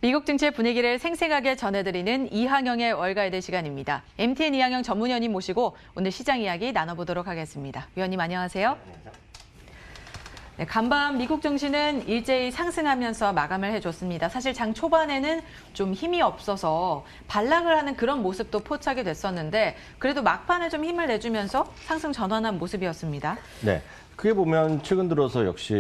미국 증시의 분위기를 생생하게 전해드리는 이항영의 월가이드 시간입니다. MTN 이항영 전문위원님 모시고 오늘 시장 이야기 나눠보도록 하겠습니다. 위원님 안녕하세요. 네, 간밤 미국 증시는 일제히 상승하면서 마감을 해줬습니다. 사실 장 초반에는 좀 힘이 없어서 반락을 하는 그런 모습도 포착이 됐었는데 그래도 막판에 좀 힘을 내주면서 상승 전환한 모습이었습니다. 네. 크게 보면 최근 들어서 역시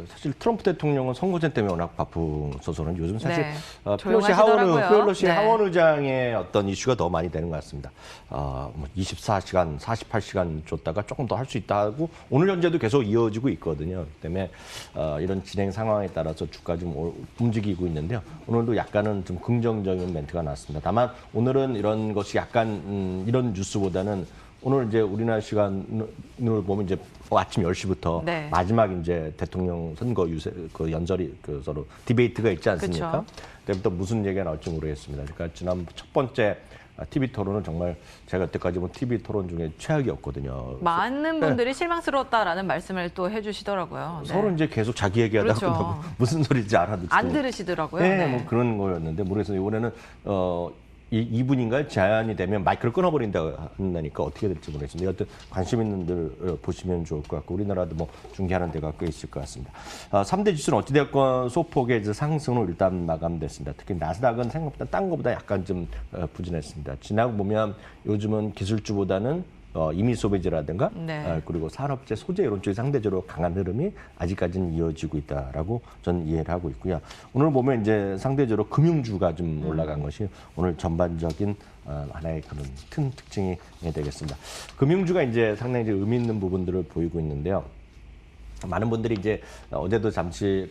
사실 트럼프 대통령은 선거전 때문에 워낙 바쁘셔서는 요즘 사실 네, 펠로시 조용하시더라고요. 하원 의장의 어떤 이슈가 더 많이 되는 것 같습니다. 뭐 24시간, 48시간 줬다가 조금 더 할 수 있다고 오늘 현재도 계속 이어지고 있거든요. 그렇기 때문에 이런 진행 상황에 따라서 주가 좀 움직이고 있는데요. 오늘도 약간은 좀 긍정적인 멘트가 나왔습니다. 다만 오늘은 이런 것이 약간 이런 뉴스보다는 오늘 이제 우리나라 시간을 보면 이제 아침 10시부터 네. 마지막 이제 대통령 선거 그 연설이 서로 디베이트가 있지 않습니까? 그때부터 무슨 얘기가 나올지 모르겠습니다. 그러니까 지난 첫 번째 TV 토론은 정말 제가 여태까지 본 TV 토론 중에 최악이었거든요. 많은 분들이 실망스러웠다라는 말씀을 또 해주시더라고요. 네. 서로 이제 계속 자기 얘기하다가 그렇죠. 무슨 소리인지 알아듣지도 안 들으시더라고요. 네, 네. 뭐 그런 거였는데 모르겠어요. 이번에는 2분인가 제한이 되면 마이크를 끊어버린다고 한다니까 어떻게 될지 모르겠습니다. 여하튼 관심 있는 분들 보시면 좋을 것 같고 우리나라도 뭐 중계하는 데가 꽤 있을 것 같습니다. 3대 지수는 어찌됐건 소폭의 상승으로 일단 마감됐습니다. 특히 나스닥은 생각보다 딴 것보다 약간 좀 부진했습니다. 지나고 보면 요즘은 기술주보다는 이미 소비재라든가 네. 그리고 산업재, 소재 이런 쪽이 상대적으로 강한 흐름이 아직까지는 이어지고 있다라고 저는 이해를 하고 있고요. 오늘 보면 이제 상대적으로 금융주가 좀 올라간 것이 오늘 전반적인 하나의 그런 큰 특징이 되겠습니다. 금융주가 이제 상당히 이제 의미 있는 부분들을 보이고 있는데요. 많은 분들이 이제 어제도 잠시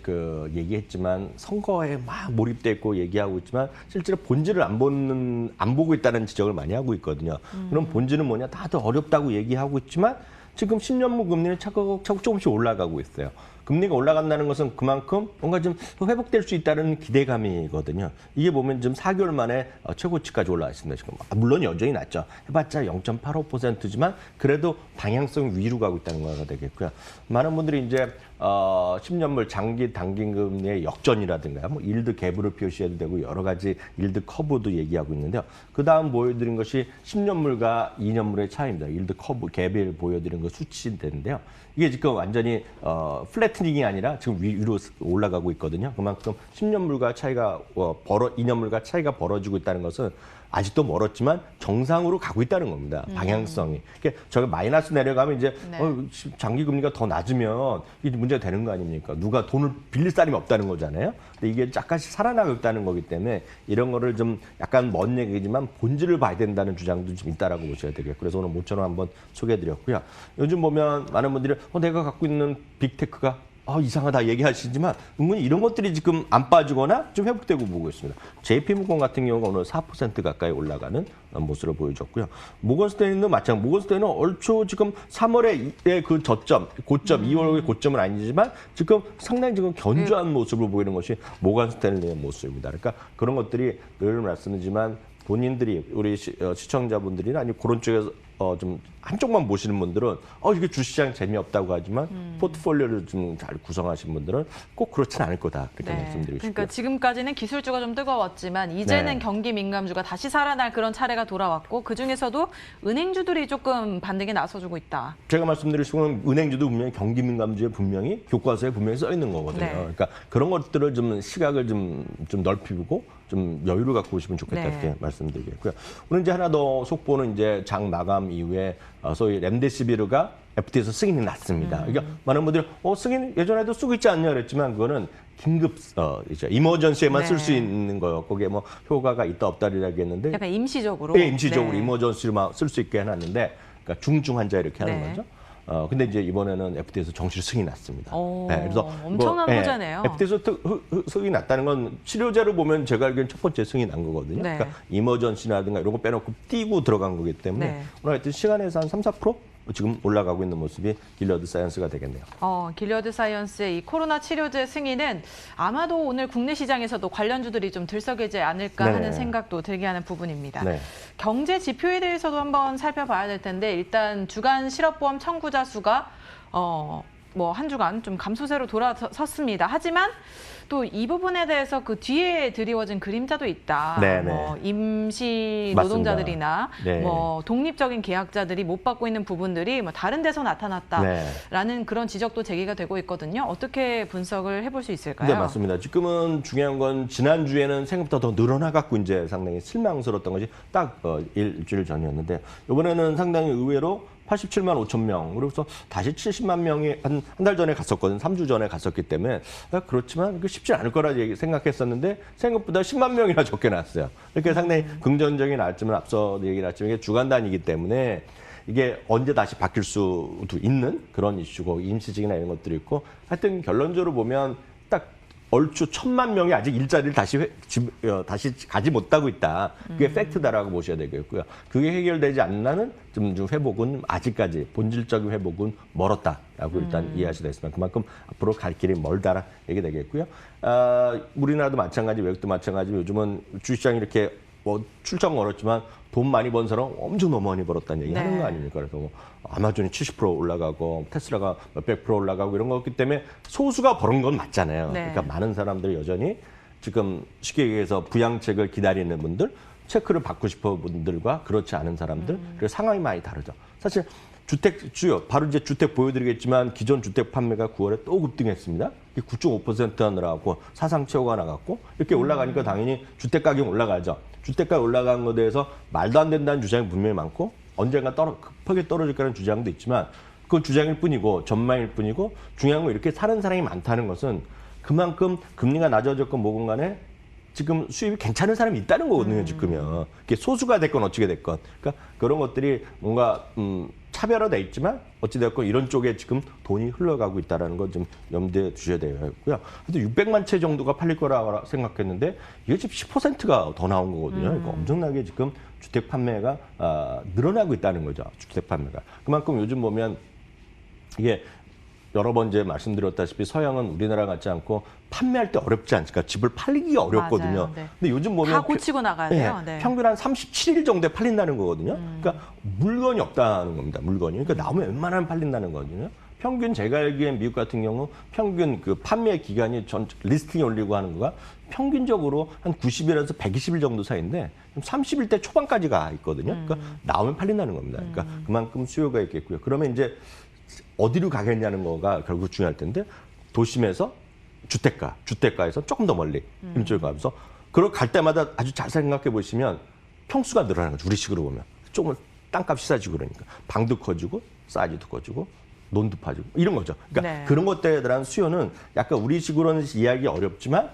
얘기했지만 선거에 막 몰입돼 있고 얘기하고 있지만 실제로 본질을 안 보고 있다는 지적을 많이 하고 있거든요. 그럼 본질은 뭐냐? 다들 어렵다고 얘기하고 있지만 지금 10년물 금리는 차곡차곡 조금씩 올라가고 있어요. 금리가 올라간다는 것은 그만큼 뭔가 좀 회복될 수 있다는 기대감이거든요. 이게 보면 지금 4개월 만에 최고치까지 올라왔습니다. 지금 물론 여전히 낮죠. 해봤자 0.85%지만 그래도 방향성 위로 가고 있다는 거가 되겠고요. 많은 분들이 이제 10년물 장기 단기금리의 역전이라든가 뭐 일드 갭으로 표시해도 되고 여러 가지 일드 커브도 얘기하고 있는데요. 그 다음 보여드린 것이 10년물과 2년물의 차이입니다. 일드 커브 갭을 보여드린 거 수치인데요. 이게 지금 완전히 플래트닝이 아니라 지금 위로 올라가고 있거든요. 그만큼 10년물과 차이가 2년물과 차이가 벌어지고 있다는 것은 아직도 멀었지만 정상으로 가고 있다는 겁니다. 방향성이. 그러니까 저게 마이너스 내려가면 이제 네. 장기 금리가 더 낮으면 이게 문제가 되는 거 아닙니까? 누가 돈을 빌릴 사람이 없다는 거잖아요. 근데 이게 약간씩 살아나고 있다는 거기 때문에 이런 거를 좀 약간 먼 얘기지만 본질을 봐야 된다는 주장도 좀 있다라고 보셔야 되겠고요. 그래서 오늘 모처럼 한번 소개해드렸고요. 요즘 보면 많은 분들이 내가 갖고 있는 빅테크가 이상하다 얘기하시지만 은근히 이런 것들이 지금 안 빠지거나 좀 회복되고 보고 있습니다. JP모건 같은 경우가 오늘 4% 가까이 올라가는 모습을 보여줬고요. 모건스탠리도 마찬가지. 모건스탠리는 얼추 지금 3월의 그 고점, 2월의 고점은 아니지만 지금 상당히 지금 견조한 모습을 보이는 것이 모건스탠리의 모습입니다. 그러니까 그런 것들이 늘 말씀드리지만 본인들이 우리 시청자분들이나 아니 그런 쪽에서 좀 한쪽만 보시는 분들은 이게 주시장 재미없다고 하지만 포트폴리오를 좀 잘 구성하신 분들은 꼭 그렇진 않을 거다 그렇게 말씀드리고 싶고요. 그러니까 지금까지는 기술주가 좀 뜨거웠지만 이제는 네. 경기 민감주가 다시 살아날 그런 차례가 돌아왔고 그중에서도 은행주들이 조금 반등에 나서주고 있다. 제가 말씀드릴 수는 은행주도 분명히 경기 민감주에 분명히 교과서에 분명히 써 있는 거거든요. 네. 그러니까 그런 것들을 좀 시각을 좀 넓히고 좀 여유를 갖고 오시면 좋겠다 네. 이렇게 말씀드리겠고요. 오늘 이제 하나 더 속보는 이제 장 마감 이후에 소위 렘데시비르가 FDA에서 승인이 났습니다. 그러니까 많은 분들이 승인 예전에도 쓰고 있지 않냐 그랬지만 그거는 긴급 이제 이머전시에만 쓸 수 네. 있는 거예요. 거기에 뭐 효과가 있다 없다 이야기했는데 약간 임시적으로. 네, 임시적으로 네. 이머전시로만 쓸 수 있게 해놨는데 그러니까 중증 환자 이렇게 하는 네. 거죠. 근데 이제 이번에는 FDA에서 정식 승인이 났습니다. 그래서 엄청난 호재네요. FDA에서 승인이 났다는 건 치료제로 보면 제가 알기로는 첫 번째 승인이 난 거거든요. 네. 그러니까 이머전시라든가 이런 거 빼놓고 띄고 들어간 거기 때문에 네. 오늘 하여튼 시간에서 한 3, 4% 지금 올라가고 있는 모습이 길러드 사이언스가 되겠네요. 길러드 사이언스의 이 코로나 치료제 승인은 아마도 오늘 국내 시장에서도 관련주들이 좀 들썩이지 않을까 네네. 하는 생각도 들게 하는 부분입니다. 네. 경제 지표에 대해서도 한번 살펴봐야 될 텐데 일단 주간 실업보험 청구자 수가 뭐 한 주간 좀 감소세로 돌아섰습니다. 하지만 또 이 부분에 대해서 그 뒤에 드리워진 그림자도 있다. 네네. 뭐 임시 맞습니다. 노동자들이나 네. 뭐 독립적인 계약자들이 못 받고 있는 부분들이 뭐 다른 데서 나타났다라는 네. 그런 지적도 제기가 되고 있거든요. 어떻게 분석을 해볼 수 있을까요? 네, 맞습니다. 지금은 중요한 건 지난주에는 생각보다 더 늘어나갖고 이제 상당히 실망스러웠던 것이 딱 일주일 전이었는데 이번에는 상당히 의외로 87만 5천 명, 그래서 다시 70만 명이 한 달 전에 갔었거든, 3주 전에 갔었기 때문에 그렇지만 쉽지 않을 거라 생각했었는데 생각보다 10만 명이나 적게 나왔어요. 이렇게 상당히 긍정적인 나왔지만 앞서 얘기 나왔지만 이게 주간 단위이기 때문에 이게 언제 다시 바뀔 수도 있는 그런 이슈고 임시직이나 이런 것들이 있고 하여튼 결론적으로 보면 딱 얼추 1,000만 명이 아직 일자리를 다시 가지 못하고 있다. 그게 팩트다라고 보셔야 되겠고요. 그게 해결되지 않는 좀 회복은 아직까지 본질적인 회복은 멀었다라고 일단 이해하셔야 되겠습니다. 그만큼 앞으로 갈 길이 멀다라 얘기 되겠고요. 우리나라도 마찬가지, 외국도 마찬가지. 요즘은 주식시장이 이렇게 출장 어렵지만 돈 많이 번 사람 엄청 너무 많이 벌었다는 얘기 하는 거 아닙니까? 그래서 뭐 아마존이 70% 올라가고 테슬라가 몇백 프로 올라가고 이런 거기 때문에 소수가 벌은 건 맞잖아요. 네. 그러니까 많은 사람들이 여전히 지금 쉽게 얘기해서 부양책을 기다리는 분들, 체크를 받고 싶어 분들과 그렇지 않은 사람들, 그리고 상황이 많이 다르죠. 사실 바로 이제 주택 보여드리겠지만 기존 주택 판매가 9월에 또 급등했습니다. 9.5% 늘어나고 사상 최고가 나갔고 이렇게 올라가니까 당연히 주택 가격 올라가죠. 주택가 올라간 것에 대해서 말도 안 된다는 주장이 분명히 많고 언젠가 급하게 떨어질 거라는 주장도 있지만 그건 주장일 뿐이고 전망일 뿐이고 중요한 건 이렇게 사는 사람이 많다는 것은 그만큼 금리가 낮아졌건 뭐건 간에 지금 수입이 괜찮은 사람이 있다는 거거든요, 지금요. 그게 소수가 됐건 어찌게 됐건. 그러니까 그런 것들이 뭔가 차별화돼 있지만 어찌됐건 이런 쪽에 지금 돈이 흘러가고 있다는 걸 좀 염두에 두셔야 되고요. 하여튼 600만 채 정도가 팔릴 거라고 생각했는데 이게 지금 10%가 더 나온 거거든요. 그러니까 엄청나게 지금 주택 판매가 늘어나고 있다는 거죠. 주택 판매가. 그만큼 요즘 보면 이게 여러 번 이제 말씀드렸다시피 서양은 우리나라 같지 않고 판매할 때 어렵지 않습니까? 집을 팔리기 어렵거든요. 맞아요. 네. 근데 요즘 보면 다 고치고 나가야 돼요. 네. 평균 한 37일 정도에 팔린다는 거거든요. 그러니까 물건이 없다는 겁니다. 물건이. 그러니까 나오면 웬만하면 팔린다는 거거든요. 평균 제가 알기엔 미국 같은 경우 평균 그 판매 기간이 리스팅이 올리고 하는 거가 평균적으로 한 90일에서 120일 정도 사이인데 30일 대 초반까지 가 있거든요. 그러니까 나오면 팔린다는 겁니다. 그러니까 그만큼 수요가 있겠고요. 그러면 이제 어디로 가겠냐는 거가 결국 중요할 텐데 도심에서 주택가에서 조금 더 멀리 힘줄 가면서 그걸 갈 때마다 아주 잘 생각해 보시면 평수가 늘어나는 거죠. 우리식으로 보면 조금 땅값이 싸지고 그러니까 방도 커지고 사이즈도 커지고 논도 파지고 이런 거죠. 그러니까 네. 그런 것들에 대한 수요는 약간 우리식으로는 이해하기 어렵지만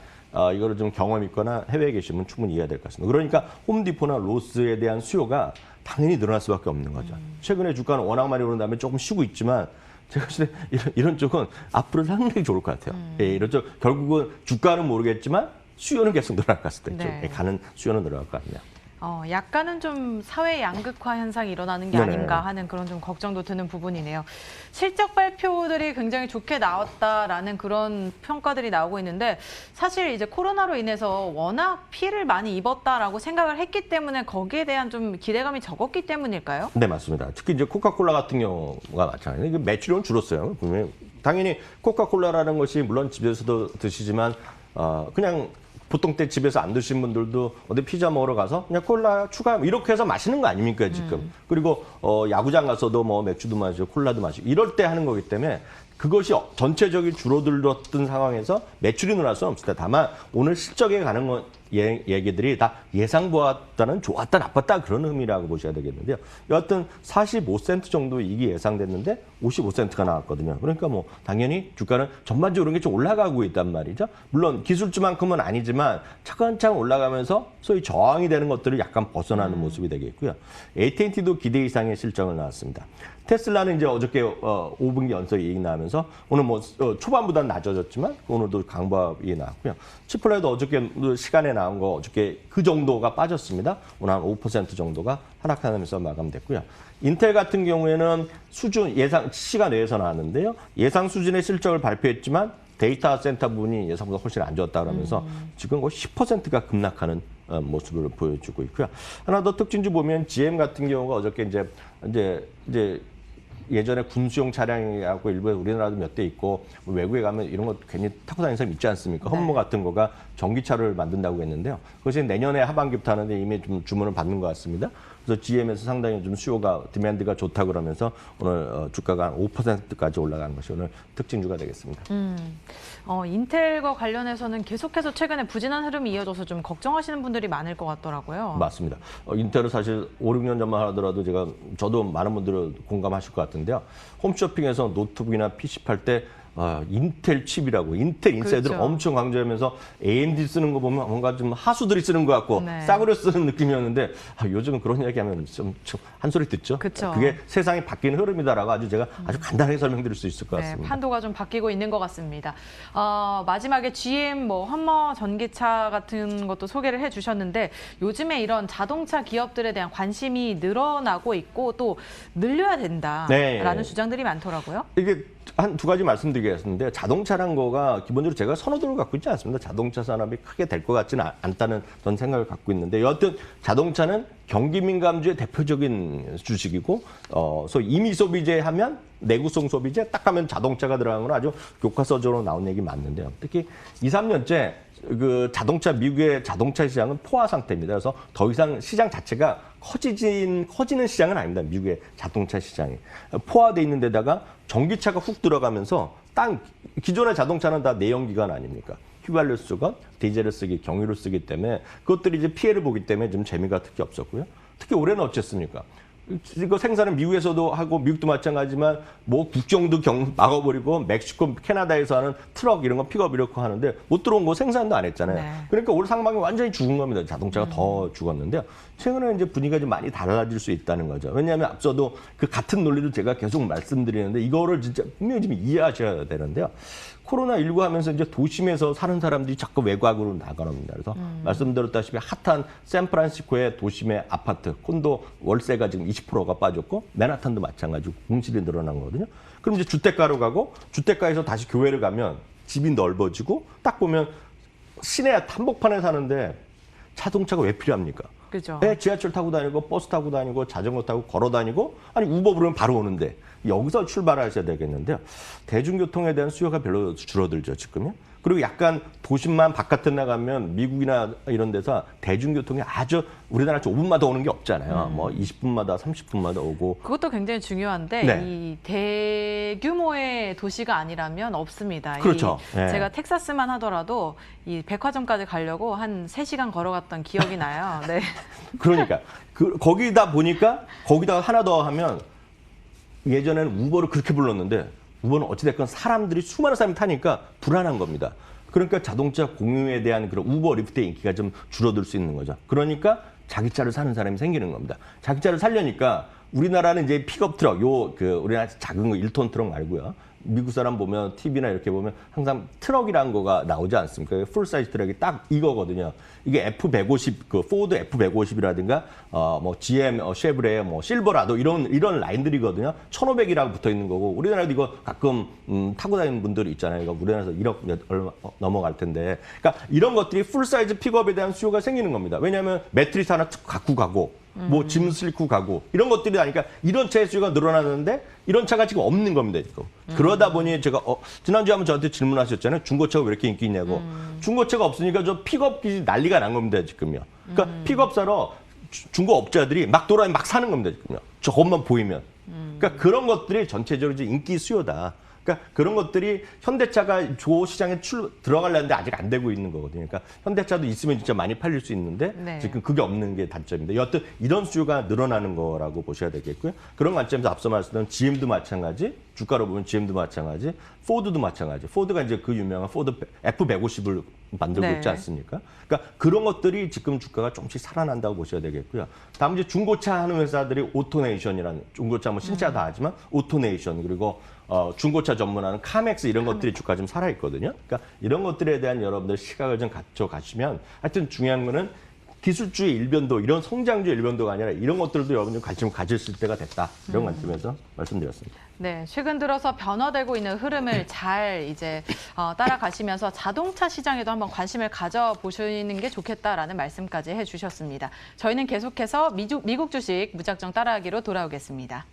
이거를 좀 경험 있거나 해외에 계시면 충분히 이해가 될 것 같습니다. 그러니까 홈디포나 로스에 대한 수요가 당연히 늘어날 수밖에 없는 거죠. 최근에 주가는 워낙 많이 오른 다음에 조금 쉬고 있지만 제가 봤을 때 이런 쪽은 앞으로 상당히 좋을 것 같아요. 예, 이런 쪽 결국은 주가는 모르겠지만 수요는 계속 늘어날 것 같습니다. 네. 가는 수요는 늘어날 것 같네요. 약간은 좀 사회 양극화 현상이 일어나는 게 네네. 아닌가 하는 그런 좀 걱정도 드는 부분이네요. 실적 발표들이 굉장히 좋게 나왔다라는 그런 평가들이 나오고 있는데 사실 이제 코로나로 인해서 워낙 피해를 많이 입었다라고 생각을 했기 때문에 거기에 대한 좀 기대감이 적었기 때문일까요? 네, 맞습니다. 특히 이제 코카콜라 같은 경우가 마찬가지예요. 매출은 줄었어요. 분명히. 당연히 코카콜라라는 것이 물론 집에서도 드시지만 그냥 보통 때 집에서 안 드신 분들도 어디 피자 먹으러 가서 그냥 콜라 추가 이렇게 해서 마시는 거 아닙니까 지금. 그리고 야구장 가서도 뭐 맥주도 마시고 콜라도 마시고 이럴 때 하는 거기 때문에 그것이 전체적인 줄어들었던 상황에서 매출이 늘어날 수는 없습니다. 다만 오늘 실적에 가는 얘기들이 다 예상 보았다는 좋았다 나빴다 그런 의미라고 보셔야 되겠는데요. 여하튼 45센트 정도 이익이 예상됐는데 55센트가 나왔거든요. 그러니까 뭐 당연히 주가는 전반적으로 이게 좀 올라가고 있단 말이죠. 물론 기술주만큼은 아니지만 차근차근 올라가면서 소위 저항이 되는 것들을 약간 벗어나는 모습이 되겠고요. AT&T도 기대 이상의 실적을 나왔습니다. 테슬라는 이제 어저께 5분기 연속 이익 나면서 오늘 뭐 초반보다는 낮아졌지만 오늘도 강보합이 나왔고요. 치폴레도 어저께 시간에 나온 거 어저께 그 정도가 빠졌습니다. 오늘 한 5% 정도가 하락하면서 마감됐고요. 인텔 같은 경우에는 수준 예상 시간 내에서 나왔는데요. 예상 수준의 실적을 발표했지만 데이터 센터 부분이 예상보다 훨씬 안 좋았다 그러면서 지금 거의 10%가 급락하는 모습을 보여주고 있고요. 하나 더 특징주 보면 GM 같은 경우가 어저께 이제 예전에 군수용 차량이라고 일부에 우리나라도 몇 대 있고 외국에 가면 이런 거 괜히 타고 다니는 사람 있지 않습니까? 네. 험모 같은 거가 전기차를 만든다고 했는데요. 그것이 내년에 하반기부터 하는데 이미 좀 주문을 받는 것 같습니다. 그래서 GM에서 상당히 좀 수요가 디맨드가 좋다 그러면서 오늘 주가가 한 5%까지 올라가는 것이 오늘 특징주가 되겠습니다. 인텔과 관련해서는 계속해서 최근에 부진한 흐름이 이어져서 좀 걱정하시는 분들이 많을 것 같더라고요. 맞습니다. 인텔은 사실 5, 6년 전만 하더라도 저도 많은 분들은 공감하실 것 같은데요. 홈쇼핑에서 노트북이나 PC 팔 때 인텔 칩이라고 인텔 인사이드를 그렇죠. 엄청 강조하면서 AMD 쓰는 거 보면 뭔가 좀 하수들이 쓰는 것 같고 네. 싸구려 쓰는 느낌이었는데 요즘은 그런 이야기하면 좀 한 소리 듣죠. 그쵸. 그게 세상이 바뀌는 흐름이다라고 제가 아주 간단하게 설명드릴 수 있을 것 같습니다. 네, 판도가 좀 바뀌고 있는 것 같습니다. 마지막에 GM, 험머 전기차 같은 것도 소개를 해주셨는데 요즘에 이런 자동차 기업들에 대한 관심이 늘어나고 있고 또 늘려야 된다라는 네. 주장들이 많더라고요. 이게 한 두 가지 말씀드리겠는데 자동차란 거가 기본적으로 제가 선호도를 갖고 있지 않습니다. 자동차 산업이 크게 될 것 같지는 않다는 전 생각을 갖고 있는데 여하튼 자동차는 경기 민감주의 대표적인 주식이고 소위 임의 소비재 하면 내구성 소비재 딱 하면 자동차가 들어가는 건 아주 교과서적으로 나온 얘기 맞는데요. 특히 2, 3년째 그 미국의 자동차 시장은 포화 상태입니다. 그래서 더 이상 시장 자체가 커지는 시장은 아닙니다. 미국의 자동차 시장이. 포화돼 있는 데다가 전기차가 훅 들어가면서 기존의 자동차는 다 내연기관 아닙니까? 휘발유 쓰건 디젤을 쓰기, 경유를 쓰기 때문에 그것들이 이제 피해를 보기 때문에 좀 재미가 특히 없었고요. 특히 올해는 어쨌습니까? 이거 생산은 미국에서도 하고 미국도 마찬가지지만 뭐 국경도 막아버리고 멕시코, 캐나다에서 하는 트럭 이런 거 픽업 이렇게 하는데 못 들어온 거 생산도 안 했잖아요. 네. 그러니까 올 상반기 완전히 죽은 겁니다. 자동차가 더 죽었는데요. 최근에 이제 분위기가 좀 많이 달라질 수 있다는 거죠. 왜냐하면 앞서도 그 같은 논리를 제가 계속 말씀드리는데 이거를 진짜 분명히 좀 이해하셔야 되는데요. 코로나19 하면서 이제 도심에서 사는 사람들이 자꾸 외곽으로 나가랍니다. 그래서 말씀드렸다시피 핫한 샌프란시스코의 도심의 아파트, 콘도 월세가 지금 20%가 빠졌고 맨하탄도 마찬가지고 공실이 늘어난 거거든요. 그럼 이제 주택가로 가고 주택가에서 다시 교회를 가면 집이 넓어지고 딱 보면 시내 한복판에 사는데 자동차가 왜 필요합니까? 그죠. 네, 지하철 타고 다니고 버스 타고 다니고 자전거 타고 걸어 다니고 아니 우버 부르면 바로 오는데 여기서 출발하셔야 되겠는데요. 대중교통에 대한 수요가 별로 줄어들죠 지금요. 그리고 약간 도심만 바깥에 나가면 미국이나 이런 데서 대중교통이 아주 우리나라처럼 5분마다 오는 게 없잖아요. 뭐 20분마다 30분마다 오고. 그것도 굉장히 중요한데 네. 이 대규모의 도시가 아니라면 없습니다. 그렇죠. 네. 제가 텍사스만 하더라도 이 백화점까지 가려고 한 3시간 걸어갔던 기억이 나요. 네. 그러니까 거기다 보니까 거기다가 하나 더 하면 예전에는 우버를 그렇게 불렀는데 우버는 어찌됐건 사람들이 수많은 사람이 타니까 불안한 겁니다. 그러니까 자동차 공유에 대한 그런 우버 리프트의 인기가 좀 줄어들 수 있는 거죠. 그러니까 자기 차를 사는 사람이 생기는 겁니다. 자기 차를 살려니까 우리나라는 이제 픽업 트럭, 우리나라 작은 거 1톤 트럭 말고요. 미국 사람 보면 TV나 이렇게 보면 항상 트럭이라는 거가 나오지 않습니까? 풀 사이즈 트럭이 딱 이거거든요. 이게 F150, 그 포드 F150이라든가 뭐 GM, 쉐브레, 뭐 실버라도 이런 라인들이거든요. 1,500이라고 붙어 있는 거고 우리나라도 이거 가끔 타고 다니는 분들이 있잖아요. 이거 우리나라에서 1억 얼마 넘어갈 텐데. 그러니까 이런 것들이 풀 사이즈 픽업에 대한 수요가 생기는 겁니다. 왜냐하면 매트리스 하나 툭 갖고 가고 뭐 짐 싣고 가고 이런 것들이 나니까 이런 차의 수요가 늘어나는데 이런 차가 지금 없는 겁니다. 지금. 그러다 보니 제가 지난주에 한번 저한테 질문하셨잖아요. 중고차가 왜 이렇게 인기 있냐고. 중고차가 없으니까 저 픽업 기지 난리가 난 겁니다. 지금요. 그러니까 픽업 사러 중고업자들이 막 돌아다니 막 사는 겁니다. 지금요. 저것만 보이면. 그러니까 그런 것들이 전체적으로 이제 인기 수요다. 그러니까 그런 것들이 현대차가 조 시장에 들어가려는데 아직 안 되고 있는 거거든요. 그러니까 현대차도 있으면 진짜 많이 팔릴 수 있는데 네. 지금 그게 없는 게 단점인데 여하튼 이런 수요가 늘어나는 거라고 보셔야 되겠고요. 그런 관점에서 앞서 말씀드린 GM도 마찬가지, 주가로 보면 GM도 마찬가지, 포드도 마찬가지. 포드가 이제 그 유명한 포드 F150을 만들고 네. 있지 않습니까? 그러니까 그런 것들이 지금 주가가 조금씩 살아난다고 보셔야 되겠고요. 다음 이제 중고차 하는 회사들이 오토네이션이라는 중고차 뭐 신차 다 하지만 오토네이션 그리고 중고차 전문하는 카맥스 이런 것들이 주가 좀 살아있거든요. 그러니까 이런 것들에 대한 여러분들 시각을 좀 가져가시면 하여튼 중요한 거는 기술주의 일변도 이런 성장주의 일변도가 아니라 이런 것들도 여러분들 관심 가졌을 때가 됐다. 이런 관점에서 말씀드렸습니다. 네, 최근 들어서 변화되고 있는 흐름을 잘 이제 따라가시면서 자동차 시장에도 한번 관심을 가져보시는 게 좋겠다라는 말씀까지 해주셨습니다. 저희는 계속해서 미국 주식 무작정 따라하기로 돌아오겠습니다.